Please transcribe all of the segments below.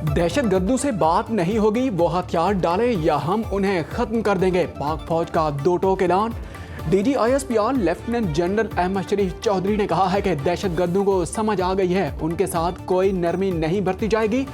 दहशतगर्दों से बात नहीं होगी, वो हथियार डालें या हम उन्हें खत्म कर देंगे। पाक फौज का दो टोक ऐलान। DGISPR lieutenant general Ahmed Sharif Chaudhry ने कहा है कि दहशतगर्दों को समझ आ गई है, उनके साथ कोई नरमी नहीं बरती जाएगी।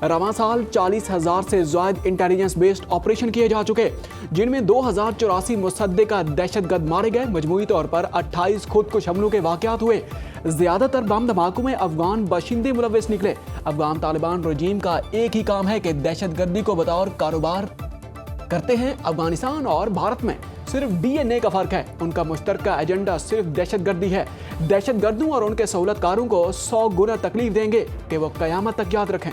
रवां साल 40,000 से ज़ायद इंटेलिजेंस बेस्ड ऑपरेशन किए जा चुके, जिनमें 2084 मुसद्दिका दहशतगर्द मारे गए। मजमूई तौर पर 28 खुदकुश हमलों के वाक़यात हुए। ज़्यादातर बम धमाकों में अफगान बाशिंदे मुलव्वस निकले। अफगान तालिबान रजीम का एक ही काम है कि दहशतगर्दी को बतौर कारोबार करते हैं। अफगानिस्तान और भारत में सिर्फ DNA का फर्क है, उनका मुश्तरका एजेंडा सिर्फ दहशतगर्दी है। दहशतगर्दों और उनके सहूलतकारों को 100 गुना तकलीफ देंगे कि वो क़यामत तक याद रखें।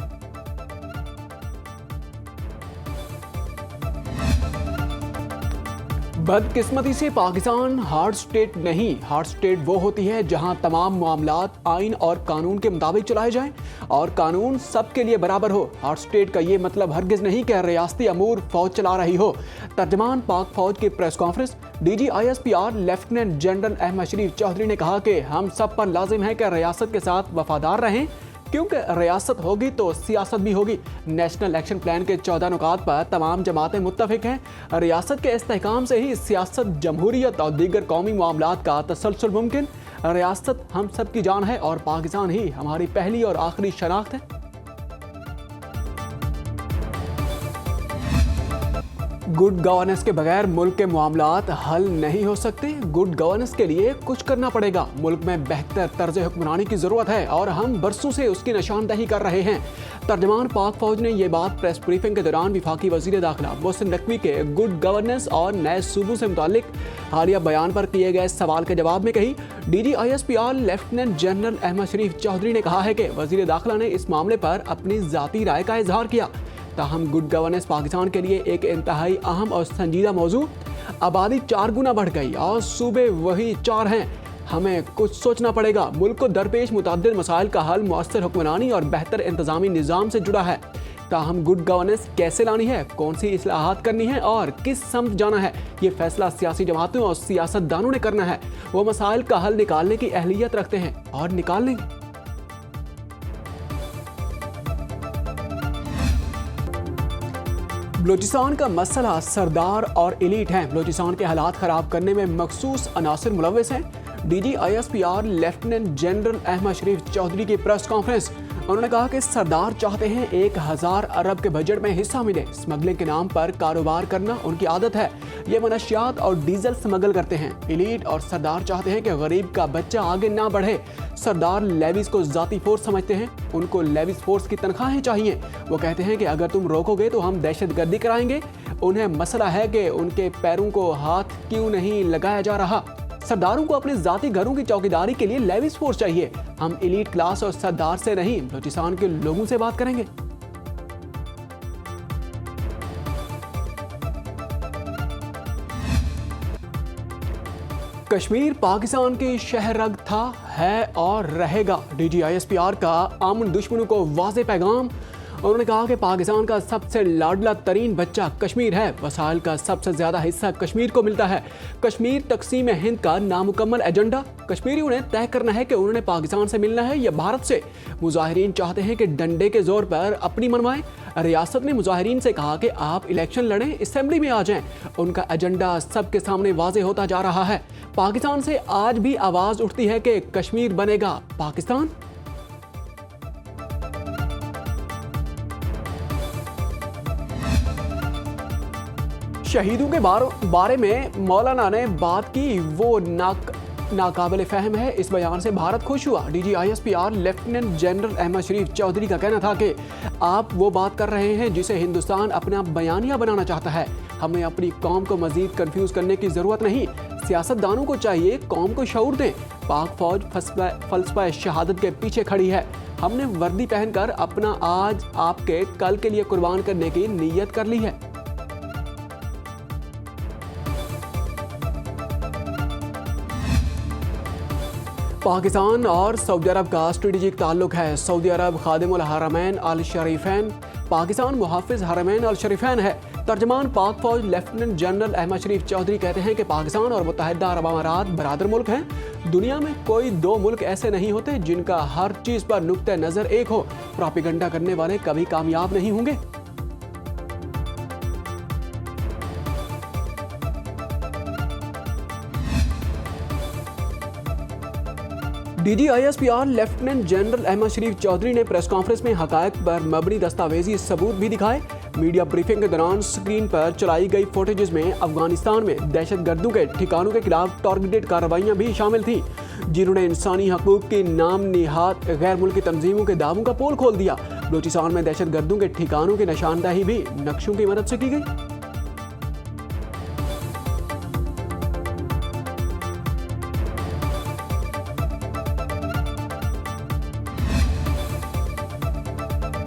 बदकिस्मती से पाकिस्तान हार्ड स्टेट नहीं। हार्ड स्टेट वो होती है जहां तमाम मामलात आइन और कानून के मुताबिक चलाए जाएं और कानून सबके लिए बराबर हो। हार्ड स्टेट का ये मतलब हरगिज नहीं कि रियासती अमूर फौज चला रही हो। तर्जमान पाक फौज की press conference. DGISPR lieutenant general Ahmed Sharif Chaudhry ने कहा कि हम सब पर लाजिम है कि रियासत के साथ वफादार रहें, क्योंकि रियासत होगी तो सियासत भी होगी। नेशनल एक्शन प्लान के 14 नुकात पर तमाम जमातें मुत्तफिक हैं। रियासत के इस्तेहकाम से ही सियासत, जमहूरियत और दीगर कौमी मामलात का तसलसल मुमकिन। रियासत हम सब की जान है और पाकिस्तान ही हमारी पहली और आखिरी शनाख्त है। गुड गवर्नेंस के बगैर मुल्क के मामलात हल नहीं हो सकते। गुड गवर्नेंस के लिए कुछ करना पड़ेगा। मुल्क में बेहतर तर्ज हुक्मरानी की ज़रूरत है और हम बरसों से उसकी निशानदही कर रहे हैं। तर्जमान पाक फौज ने यह बात प्रेस ब्रीफिंग के दौरान वफाकी वज़ीर दाखिला मोहसिन नकवी के गुड गवर्नेंस और नए सूबों से मुतालिक हालिया बयान पर किए गए सवाल के जवाब में कही। DGISPR lieutenant general Ahmed Sharif Chaudhry ने कहा है कि वज़ीर दाखिला ने इस मामले पर अपनी ज़ाती राय का इजहार किया। ताहम गुड गवर्नेंस पाकिस्तान के लिए एक इंतहाई अहम और संजीदा मौजू। आबादी 4 गुना बढ़ गई और सूबे वही 4 हैं। हमें कुछ सोचना पड़ेगा। मुल्क को दरपेश मुतअद्दिद मसाइल का हल मुअस्सर हुक्मरानी और बेहतर इंतजामी निज़ाम से जुड़ा है। ताहम गुड गवर्नेंस कैसे लानी है, कौन सी इस्लाहात करनी है और किस समत जाना है, ये फैसला सियासी जमातों और सियासतदानों ने करना है। वो मसाइल का हल निकालने की अहलियत रखते हैं और निकाल लेंगे। बलूचिस्तान का मसला सरदार और एलीट है। बलूचिस्तान के हालात ख़राब करने में मखसूस अनासिर मुलव्वस हैं। DGISPR lieutenant general Ahmed Sharif Chaudhary की प्रेस कॉन्फ्रेंस। उन्होंने कहा कि सरदार चाहते हैं 1000 अरब के बजट में हिस्सा मिले। स्मगलिंग के नाम पर कारोबार करना उनकी आदत है। ये मनशियात और डीजल स्मगल करते हैं। एलीट और सरदार चाहते हैं कि गरीब का बच्चा आगे ना बढ़े। सरदार लेविस को जाती फोर्स समझते हैं, उनको लेविस फोर्स की तनख्वाहें चाहिए। वो कहते हैं कि अगर तुम रोकोगे तो हम दहशतगर्दी कराएंगे। उन्हें मसला है कि उनके पैरों को हाथ क्यों नहीं लगाया जा रहा। सरदारों को अपने जाती घरों की चौकीदारी के लिए लेविस फोर्स चाहिए। हम एलीट क्लास और सरदार से नहीं, बलूचिस्तान के लोगों से बात करेंगे। कश्मीर पाकिस्तान की शहरग था, है और रहेगा। DGISPR का आमन दुश्मनों को वाज़े पैगाम। उन्होंने कहा कि पाकिस्तान का सबसे लाडला तरीन बच्चा कश्मीर है। वसाइल का सबसे ज़्यादा हिस्सा कश्मीर को मिलता है। कश्मीर तकसीम हिंद का नामुकम्मल एजेंडा। कश्मीरियों ने तय करना है कि उन्होंने पाकिस्तान से मिलना है या भारत से। मुजाहिरीन चाहते हैं कि डंडे के जोर पर अपनी मनवाएं। रियासत ने मुजाहिरीन से कहा कि आप इलेक्शन लड़ें, असेंबली में आ जाएं। उनका एजेंडा सबके सामने वाजे होता जा रहा है। पाकिस्तान से आज भी आवाज़ उठती है कि कश्मीर बनेगा पाकिस्तान। शहीदों के बारे में मौलाना ने बात की, वो नाकाबिल फ़हम है। इस बयान से भारत खुश हुआ। DGISPR lieutenant general Ahmed Sharif Chaudhary का कहना था कि आप वो बात कर रहे हैं जिसे हिंदुस्तान अपना बयानिया बनाना चाहता है। हमें अपनी कौम को मजीद कंफ्यूज करने की ज़रूरत नहीं। सियासतदानों को चाहिए कौम को शऊर दें। पाक फौज फलसफा शहादत के पीछे खड़ी है। हमने वर्दी पहनकर अपना आज आपके कल के लिए कुर्बान करने की नीयत कर ली है। पाकिस्तान और सऊदी अरब का स्ट्रेटेजिक ताल्लुक है। सऊदी अरब खादिमुल हरमैन अल शरीफैन, पाकिस्तान मुहाफिज हरमैन अल शरीफैन है। तर्जमान पाक फौज लेफ्टिनेंट जनरल अहमद शरीफ चौधरी कहते हैं कि पाकिस्तान और मुत्तहिदा अरब अमारात बरादर मुल्क हैं। दुनिया में कोई दो मुल्क ऐसे नहीं होते जिनका हर चीज पर नुक्ते नजर एक हो। प्रोपेगेंडा करने वाले कभी कामयाब नहीं होंगे। DGISPR lieutenant general Ahmed Sharif Chaudhry ने प्रेस कॉन्फ्रेंस में हकायक पर मबनी दस्तावेजी सबूत भी दिखाए। मीडिया ब्रीफिंग के दौरान स्क्रीन पर चलाई गई फुटेजेस में अफगानिस्तान में दहशतगर्दों के ठिकानों के खिलाफ टारगेटेड कार्रवाइयां भी शामिल थीं, जिन्होंने इंसानी हकूक की नाम निहात गैर मुल्की तंजीमों के दावों का पोल खोल दिया। बलूचिस्तान में दहशतगर्दों के ठिकानों की निशानदही भी नक्शों की मदद से की गई।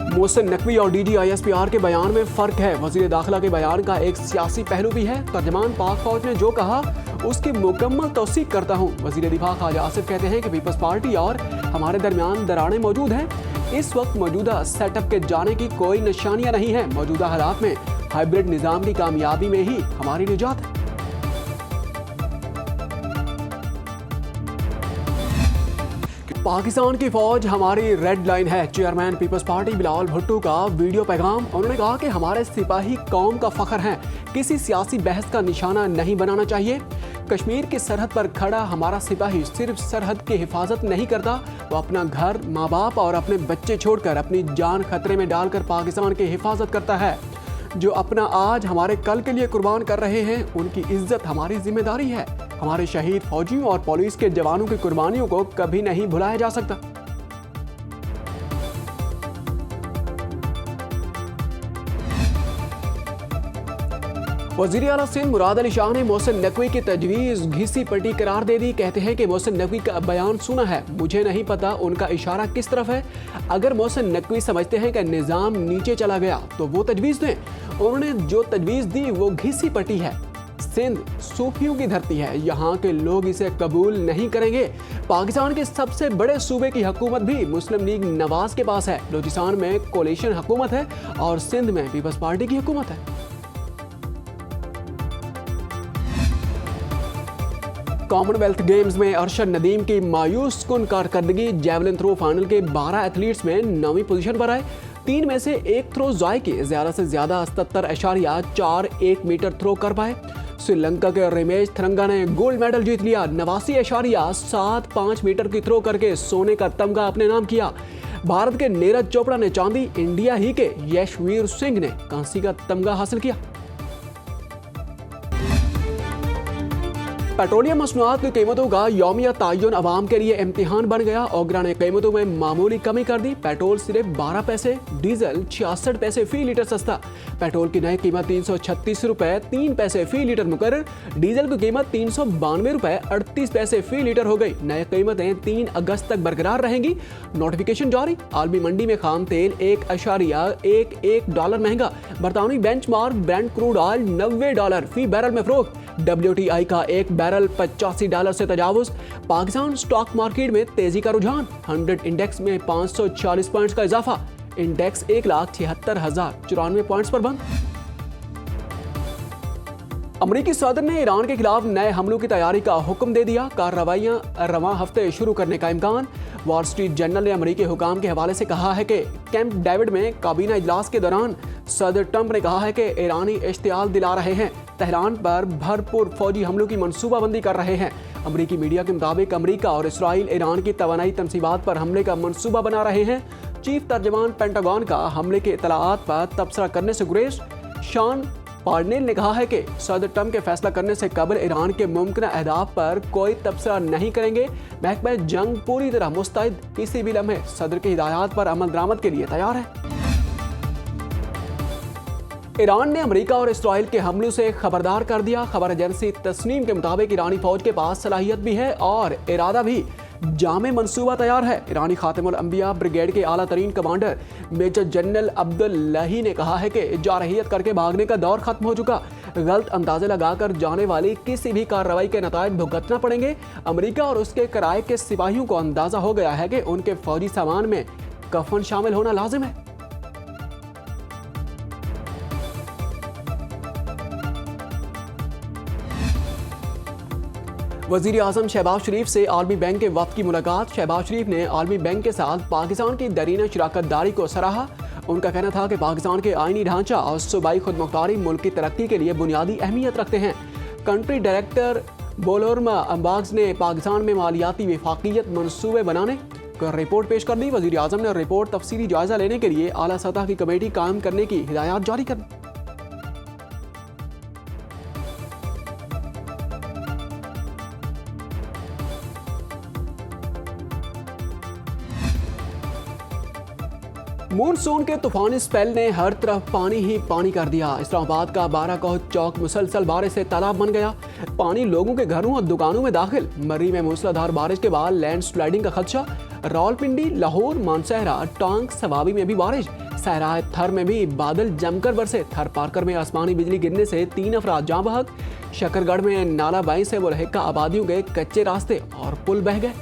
मोहसिन नकवी और DGISPR के बयान में फ़र्क है। वज़ीर दाखिला के बयान का एक सियासी पहलू भी है। तर्जमान पाक फौज ने जो कहा उसकी मुकम्मल तौसीक करता हूँ। वज़ीर दिफा ख्वाजा आसिफ कहते हैं कि पीपल्स पार्टी और हमारे दरमियान दरारें मौजूद हैं। इस वक्त मौजूदा सेटअप के जाने की कोई निशानियाँ नहीं है। मौजूदा हालात में हाइब्रिड निज़ाम की कामयाबी में ही हमारी निजात है। पाकिस्तान की फौज हमारी रेड लाइन है। चेयरमैन पीपल्स पार्टी बिलावल भुट्टो का वीडियो पैगाम। उन्होंने कहा कि हमारे सिपाही कौम का फख्र हैं, किसी सियासी बहस का निशाना नहीं बनाना चाहिए। कश्मीर की सरहद पर खड़ा हमारा सिपाही सिर्फ सरहद की हिफाजत नहीं करता, वो अपना घर, माँ बाप और अपने बच्चे छोड़कर अपनी जान खतरे में डालकर पाकिस्तान की हिफाजत करता है। जो अपना आज हमारे कल के लिए कुर्बान कर रहे हैं, उनकी इज्जत हमारी जिम्मेदारी है। हमारे शहीद फौजियों और पुलिस के जवानों की कुर्बानियों को कभी नहीं भुलाया जा सकता। वज़ीर आला सिंध मुराद अली शाह ने मोहसिन नकवी की तजवीज़ घिसी पट्टी करार दे दी। कहते हैं कि मोहसिन नकवी का बयान सुना है, मुझे नहीं पता उनका इशारा किस तरफ है। अगर मोहसिन नकवी समझते हैं कि निज़ाम नीचे चला गया तो वो तजवीज़ दें। उन्होंने जो तजवीज़ दी वो घिसी पट्टी है। सिंध सूफियों की धरती है, यहाँ के लोग इसे कबूल नहीं करेंगे। पाकिस्तान के सबसे बड़े सूबे की हुकूमत भी मुस्लिम लीग नवाज के पास है। बलूचिस्तान में कोalition हुकूमत है और सिंध में पीपल्स पार्टी की हुकूमत है। कॉमनवेल्थ गेम्स में अरशद नदीम की मायूस कुन कारकर्दगी। जेवलिन थ्रो फाइनल के 12 एथलीट्स में 9वीं पोजीशन पर आए। 3 में से एक थ्रो ज़ाय की ज़्यादा से ज़्यादा 77.41 मीटर थ्रो कर पाए। श्रीलंका के रमेश थरंगा ने गोल्ड मेडल जीत लिया। 89.75 मीटर की थ्रो करके सोने का तमगा अपने नाम किया। भारत के नीरज चोपड़ा ने चांदी, इंडिया ही के यशवीर सिंह ने कांसी का तमगा हासिल किया। पेट्रोलियम मसनूआत की कीमतों का यौमिया तयन अवाम के लिए इम्तिहान बन गया। ओगरा ने कीमतों में मामूली कमी कर दी। पेट्रोल सिर्फ 12 पैसे, डीजल 66 पैसे फी लीटर सस्ता। पेट्रोल की नई कीमत 336 रुपए 3 पैसे फी लीटर मुकर्रर। डीजल की कीमत 392 रुपए 38 पैसे फी लीटर हो गई। नई कीमतें 3 अगस्त तक बरकरार रहेंगी। नोटिफिकेशन जारी। आलमी मंडी में खाम तेल $1.11 महंगा। बरतानवी बेंचमार्क ब्रेंट क्रूड ऑयल $90 फी बैरल में फरोख्त। WTI का एक बैरल $85 से तजावुज। पाकिस्तान स्टॉक मार्केट में तेजी का रुझान। 100 इंडेक्स में 540 पॉइंट्स का इजाफा। इंडेक्स 1,76,094 पॉइंट्स पर बंद। अमरीकी सदर ने ईरान के खिलाफ नए हमलों की तैयारी का हुक्म दे दिया। कार्रवाइयां रवां हफ्ते शुरू करने का इम्कान। वॉल स्ट्रीट जर्नल ने अमरीकी हुकाम के हवाले से कहा है कि कैंप डेविड में काबीना इजलास के दौरान सदर ट्रंप ने कहा है कि ईरानी इश्तियाल दिला रहे हैं, तेहरान पर भरपूर फौजी हमलों की मनसूबाबंदी कर रहे हैं। अमरीकी मीडिया के मुताबिक अमरीका और इसराइल ईरान की तवानाई तनसीबात पर हमले का मनसूबा बना रहे हैं। चीफ तर्जमान पेंटागन का हमले के इतलाआत पर तबसरा करने से गुरेज। शॉन पार्नेल ने कहा है कि सदर ट्रंप के फैसला करने से कबल ईरान के मुमकिन अहदाफ पर कोई तबसरा नहीं करेंगे। महकमा जंग पूरी तरह मुस्तैद, किसी भी लम्हे सदर की हिदायत पर अमल दरामद के लिए तैयार है। ईरान ने अमेरिका और इसराइल के हमलों से खबरदार कर दिया। खबर एजेंसी तस्नीम के मुताबिक ईरानी फौज के पास सलाहियत भी है और इरादा भी। जामे मनसूबा तैयार है। ईरानी खातिमुल अंबिया ब्रिगेड के आला तरीन कमांडर मेजर जनरल अब्दुल्लाही ने कहा है कि जारहियत करके भागने का दौर खत्म हो चुका। गलत अंदाजे लगाकर जाने वाली किसी भी कार्रवाई के नतायज भुगतना पड़ेंगे। अमेरिका और उसके किराए के सिपाहियों को अंदाजा हो गया है कि उनके फौजी सामान में कफन शामिल होना लाजिम है। वजीर आजम शहबाज शरीफ से आलमी बैंक के वफ्द की मुलाकात। शहबाज शरीफ ने आलमी बैंक के साथ पाकिस्तान की दरीना शराकत दारी को सराहा। उनका कहना था कि पाकिस्तान के आईनी ढांचा और सूबाई खुदमुख्तारी मुल्क की तरक्की के लिए बुनियादी अहमियत रखते हैं। कंट्री डायरेक्टर बोलोरमा अम्बाग्स ने पाकिस्तान में मालियाती विफाकियत मनसूबे बनाने कर रिपोर्ट पेश कर दी। वजीर आजम ने रिपोर्ट तफसीली जायजा लेने के लिए आला सतह की कमेटी कायम करने की हिदायत जारी कर दी। मानसून के तूफानी स्पेल ने हर तरफ पानी ही पानी कर दिया। इस्लामाबाद का बाराकोह चौक मुसलसल बारिश से तालाब बन गया। पानी लोगों के घरों और दुकानों में दाखिल। मर्री में मूसलाधार बारिश के बाद लैंड स्लाइडिंग का खदशा। रावलपिंडी, लाहौर, मानसहरा, टांग, सवाबी में भी बारिश। सहरा थर में भी बादल जमकर बरसे। थर पार्कर में आसमानी बिजली गिरने से 3 अफराद जाँ बहक। शकरगढ़ में नाला बाई से मुलहिका आबादियों के कच्चे रास्ते और पुल बह गए।